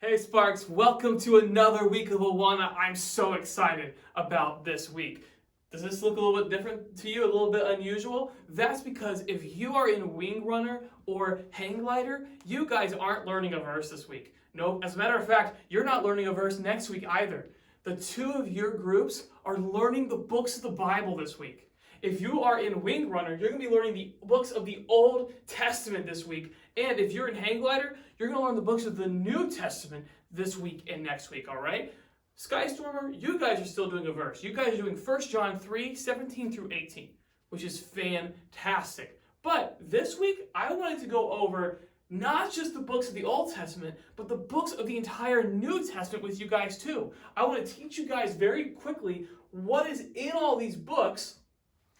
Hey Sparks, welcome to another week of Awana. I'm so excited about this week. Does this look a little bit different to you, a little bit unusual? That's because if you are in Wing Runner or Hang Glider, you guys aren't learning a verse this week. Nope, as a matter of fact, you're not learning a verse next week either. The two of your groups are learning the books of the Bible this week. If you are in Wing Runner, you're going to be learning the books of the Old Testament this week. And if you're in Hang Glider, you're going to learn the books of the New Testament this week and next week, all right? Skystormer, you guys are still doing a verse. You guys are doing 1 John 3, 17 through 18, which is fantastic. But this week, I wanted to go over not just the books of the Old Testament, but the books of the entire New Testament with you guys too. I want to teach you guys very quickly what is in all these books,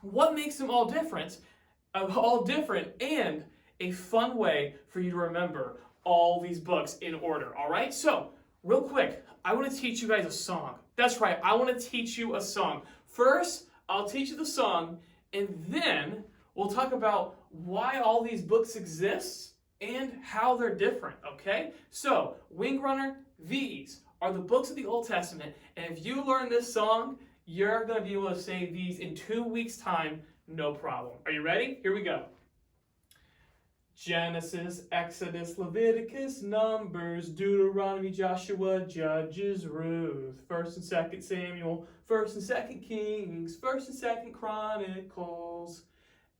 what makes them all different, and a fun way for you to remember all these books in order, all right? So, real quick, I want to teach you guys a song. That's right, I want to teach you a song. First, I'll teach you the song, and then we'll talk about why all these books exist and how they're different, okay? So, Wing Runner, these are the books of the Old Testament, and if you learn this song, you're going to be able to say these in 2 weeks' time, no problem. Are you ready? Here we go. Genesis, Exodus, Leviticus, Numbers, Deuteronomy, Joshua, Judges, Ruth, 1st and 2nd Samuel, 1st and 2nd Kings, 1st and 2nd Chronicles,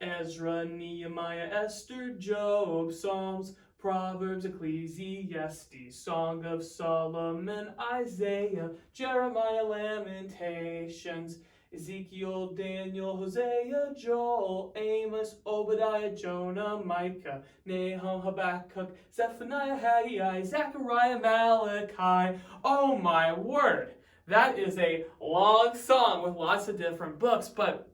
Ezra, Nehemiah, Esther, Job, Psalms, Proverbs, Ecclesiastes, Song of Solomon, Isaiah, Jeremiah, Lamentations, Ezekiel, Daniel, Hosea, Joel, Amos, Obadiah, Jonah, Micah, Nahum, Habakkuk, Zephaniah, Haggai, Zechariah, Malachi. Oh my word! That is a long song with lots of different books, but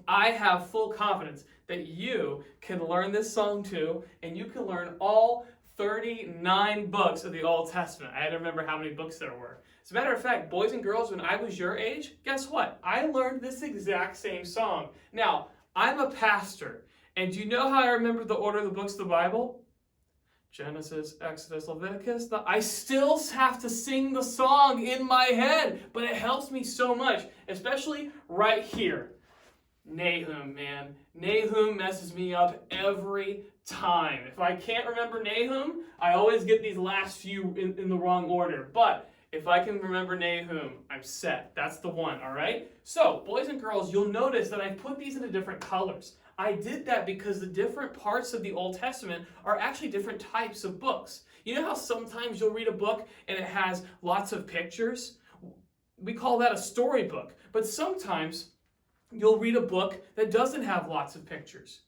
I have full confidence that you can learn this song too, and you can learn all 39 books of the Old Testament. I had to remember how many books there were. As a matter of fact, boys and girls, when I was your age, guess what? I learned this exact same song. Now, I'm a pastor, and do you know how I remember the order of the books of the Bible? Genesis, Exodus, Leviticus. I still have to sing the song in my head, but it helps me so much, especially right here. Nahum, man. Nahum messes me up every time. If I can't remember Nahum, I always get these last few in the wrong order. But if I can remember Nahum, I'm set. That's the one, all right? So, boys and girls, you'll notice that I put these into different colors. I did that because the different parts of the Old Testament are actually different types of books. You know how sometimes you'll read a book and it has lots of pictures? We call that a storybook. But sometimes you'll read a book that doesn't have lots of pictures.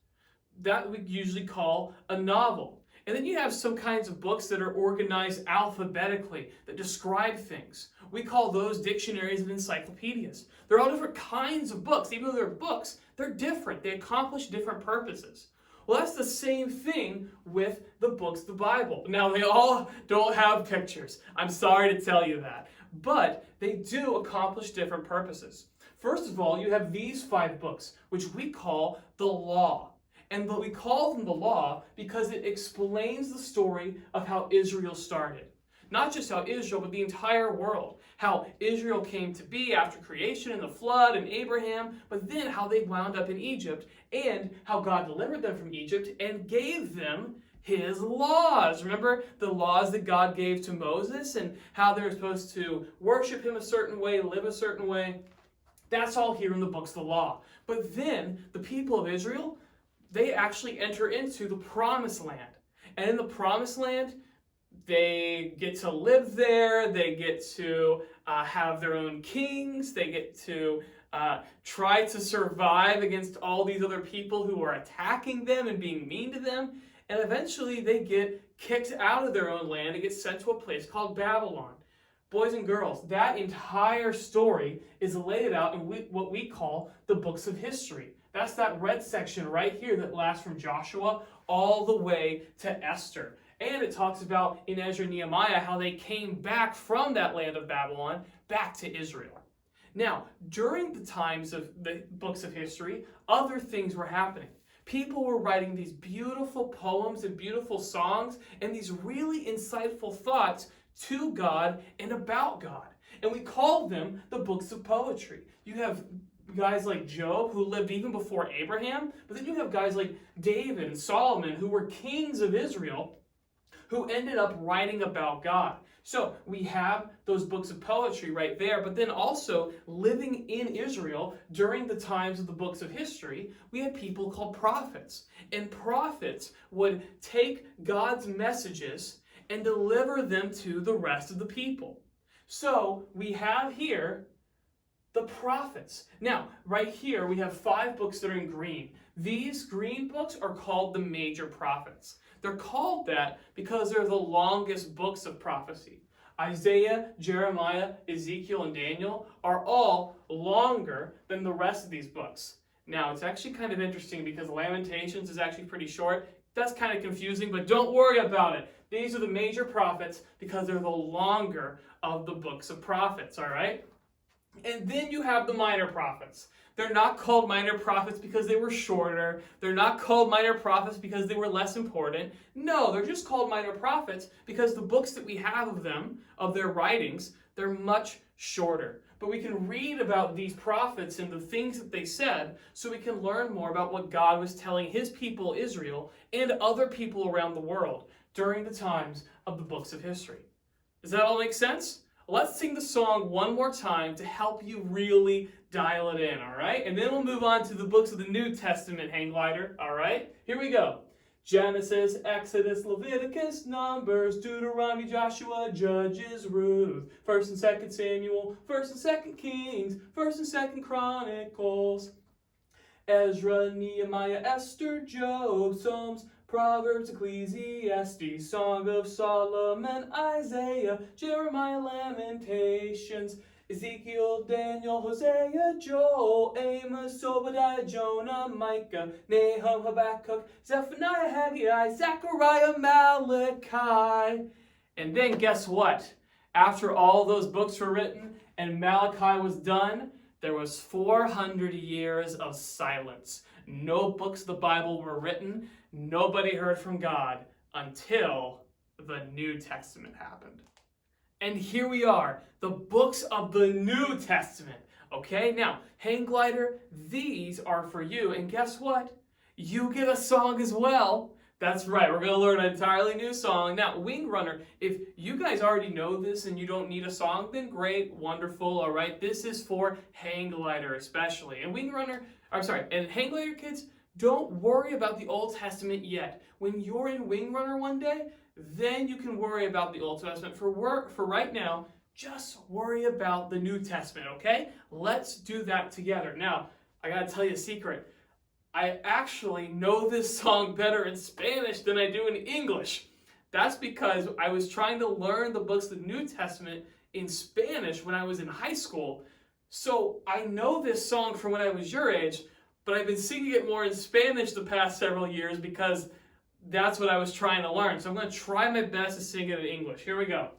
That we usually call a novel. And then you have some kinds of books that are organized alphabetically, that describe things. We call those dictionaries and encyclopedias. They're all different kinds of books. Even though they're books, they're different. They accomplish different purposes. Well, that's the same thing with the books of the Bible. Now, they all don't have pictures. I'm sorry to tell you that. But they do accomplish different purposes. First of all, you have these 5 books, which we call the law. And we call them the law because it explains the story of how Israel started. Not just how Israel, but the entire world. How Israel came to be after creation and the flood and Abraham, but then how they wound up in Egypt and how God delivered them from Egypt and gave them His laws. Remember the laws that God gave to Moses and how they're supposed to worship Him a certain way, live a certain way? That's all here in the books of the law. But then the people of Israel, they actually enter into the promised land. And in the promised land, they get to live there, they get to have their own kings, they get to try to survive against all these other people who are attacking them and being mean to them, and eventually they get kicked out of their own land and get sent to a place called Babylon. Boys and girls, that entire story is laid out in what we call the books of history. That's that red section right here that lasts from Joshua all the way to Esther. And it talks about in Ezra and Nehemiah how they came back from that land of Babylon back to Israel. Now, during the times of the books of history, other things were happening. People were writing these beautiful poems and beautiful songs and these really insightful thoughts to God and about God. And we call them the books of poetry. You have guys like Job, who lived even before Abraham, but then you have guys like David and Solomon, who were kings of Israel, who ended up writing about God. So we have those books of poetry right there, but then also living in Israel during the times of the books of history, we had people called prophets. And prophets would take God's messages and deliver them to the rest of the people. So we have here the prophets. Now, right here, we have 5 books that are in green. These green books are called the major prophets. They're called that because they're the longest books of prophecy. Isaiah, Jeremiah, Ezekiel, and Daniel are all longer than the rest of these books. Now, it's actually kind of interesting because Lamentations is actually pretty short. That's kind of confusing, but don't worry about it. These are the major prophets because they're the longer of the books of prophets, all right? And then you have the minor prophets. They're not called minor prophets because they were shorter. They're not called minor prophets because they were less important. No, they're just called minor prophets because the books that we have of them, of their writings, they're much shorter. But we can read about these prophets and the things that they said so we can learn more about what God was telling his people, Israel, and other people around the world during the times of the books of history. Does that all make sense? Let's sing the song one more time to help you really dial it in, all right? And then we'll move on to the books of the New Testament, hang glider, all right? Here we go. Genesis, Exodus, Leviticus, Numbers, Deuteronomy, Joshua, Judges, Ruth, 1st and 2nd Samuel, 1st and 2nd Kings, 1st and 2nd Chronicles, Ezra, Nehemiah, Esther, Job, Psalms, Proverbs, Ecclesiastes, Song of Solomon, Isaiah, Jeremiah, Lamentations, Ezekiel, Daniel, Hosea, Joel, Amos, Obadiah, Jonah, Micah, Nahum, Habakkuk, Zephaniah, Haggai, Zechariah, Malachi. And then guess what? After all those books were written and Malachi was done, there was 400 years of silence. No books of the Bible were written. Nobody heard from God until the New Testament happened. And here we are, the books of the New Testament. Okay, now, hang glider, these are for you. And guess what? You get a song as well. That's right, we're going to learn an entirely new song. Now, Wing Runner, if you guys already know this and you don't need a song, then great, wonderful, all right? This is for hang glider especially. And and hang glider kids, don't worry about the Old Testament yet. When you're in Wing Runner one day, then you can worry about the Old Testament. For right now, just worry about the New Testament, okay? Let's do that together. Now, I gotta tell you a secret. I actually know this song better in Spanish than I do in English. That's because I was trying to learn the books of the New Testament in Spanish when I was in high school. So I know this song from when I was your age, but I've been singing it more in Spanish the past several years because that's what I was trying to learn. So I'm going to try my best to sing it in English. Here we go.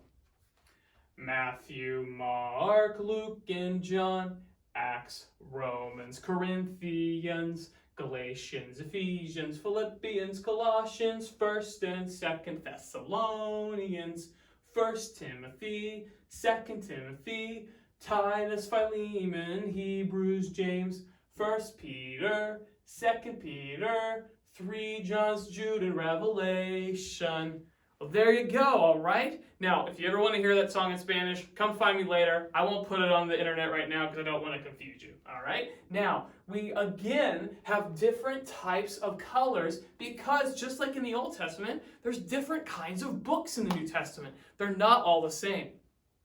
Matthew, Mark, Luke, and John, Acts, Romans, Corinthians, Galatians, Ephesians, Philippians, Colossians, 1st and 2nd Thessalonians, 1st Timothy, 2nd Timothy, Titus, Philemon, Hebrews, James, 1st Peter, 2nd Peter, 3 John's, Jude, and Revelation. Well, there you go, all right? Now, if you ever want to hear that song in Spanish, come find me later. I won't put it on the internet right now because I don't want to confuse you, all right? Now, we again have different types of colors because just like in the Old Testament, there's different kinds of books in the New Testament. They're not all the same.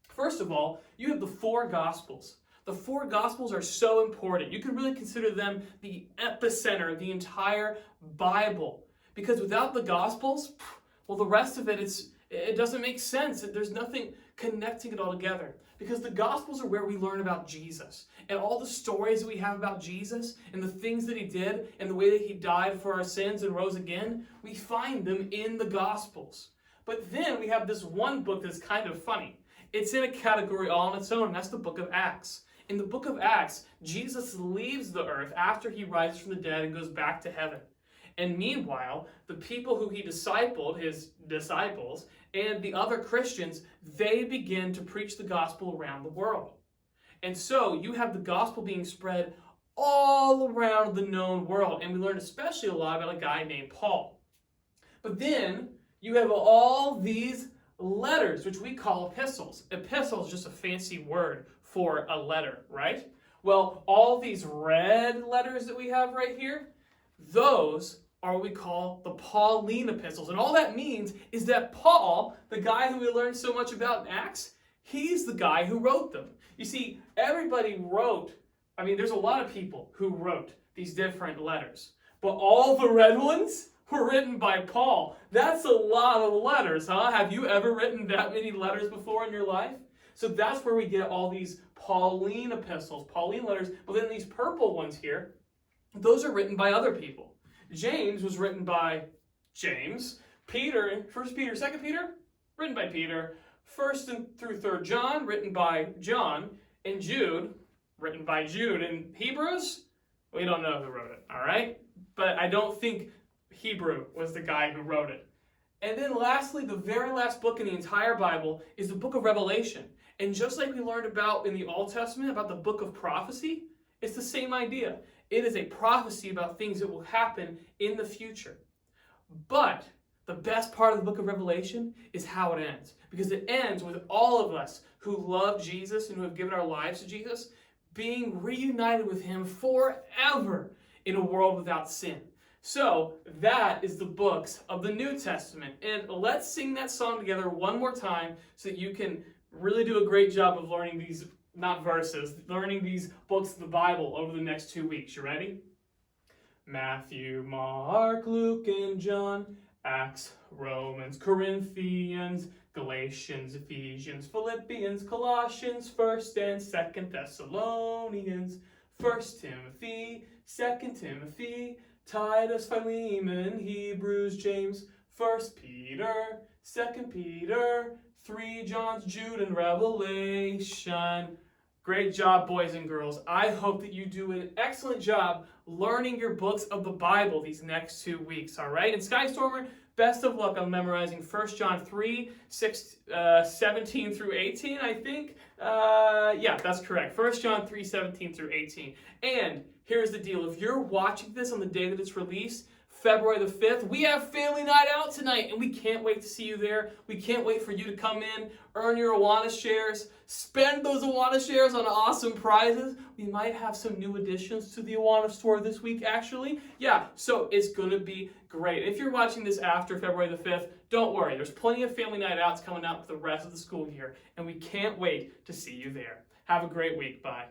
First of all, you have the 4 Gospels. The 4 Gospels are so important. You can really consider them the epicenter of the entire Bible. Because without the Gospels, well, the rest of it doesn't make sense. There's nothing connecting it all together. Because the Gospels are where we learn about Jesus. And all the stories that we have about Jesus and the things that he did and the way that he died for our sins and rose again, we find them in the Gospels. But then we have this one book that's kind of funny. It's in a category all on its own, and that's the book of Acts. In the book of Acts, Jesus leaves the earth after he rises from the dead and goes back to heaven. And meanwhile, the people who he discipled, his disciples, and the other Christians, they begin to preach the gospel around the world. And so you have the gospel being spread all around the known world. And we learned especially a lot about a guy named Paul. But then you have all these letters, which we call epistles. Epistle is just a fancy word for a letter, right? Well, all these red letters that we have right here, those are what we call the Pauline epistles. And all that means is that Paul, the guy who we learned so much about in Acts, he's the guy who wrote them. You see, everybody wrote, there's a lot of people who wrote these different letters. But all the red ones were written by Paul. That's a lot of letters, huh? Have you ever written that many letters before in your life? So that's where we get all these Pauline epistles, Pauline letters. But then these purple ones here, those are written by other people. James was written by James. Peter, 1 Peter, 2 Peter, written by Peter. 1st through 3rd John, written by John. And Jude, written by Jude. And Hebrews, we don't know who wrote it, all right? But I don't think Hebrew was the guy who wrote it. And then lastly, the very last book in the entire Bible is the book of Revelation. And just like we learned about in the Old Testament, about the book of prophecy, it's the same idea. It is a prophecy about things that will happen in the future. But the best part of the book of Revelation is how it ends. Because it ends with all of us who love Jesus and who have given our lives to Jesus being reunited with him forever in a world without sin. So that is the books of the New Testament. And let's sing that song together one more time so that you can really do a great job of learning these, not verses, learning these books of the Bible over the next 2 weeks. You ready? Matthew, Mark, Luke, and John, Acts, Romans, Corinthians, Galatians, Ephesians, Philippians, Colossians, 1st and 2nd Thessalonians, 1 Timothy, 2 Timothy, Titus, Philemon, Hebrews, James, 1 Peter, 2 Peter, 3 Johns, Jude, and Revelation. Great job, boys and girls. I hope that you do an excellent job learning your books of the Bible these next 2 weeks, all right? And Skystormer, best of luck on memorizing 1 John 3, 17 through 18, I think. Yeah, that's correct. 1 John 3, 17 through 18. And here's the deal. If you're watching this on the day that it's released, February the 5th, we have family night out tonight, and we can't wait to see you there. We can't wait for you to come in, earn your Awana shares, spend those Awana shares on awesome prizes. We might have some new additions to the Awana store this week, actually. Yeah, so it's going to be great. If you're watching this after February the 5th, don't worry. There's plenty of family night outs coming out for the rest of the school year, and we can't wait to see you there. Have a great week. Bye.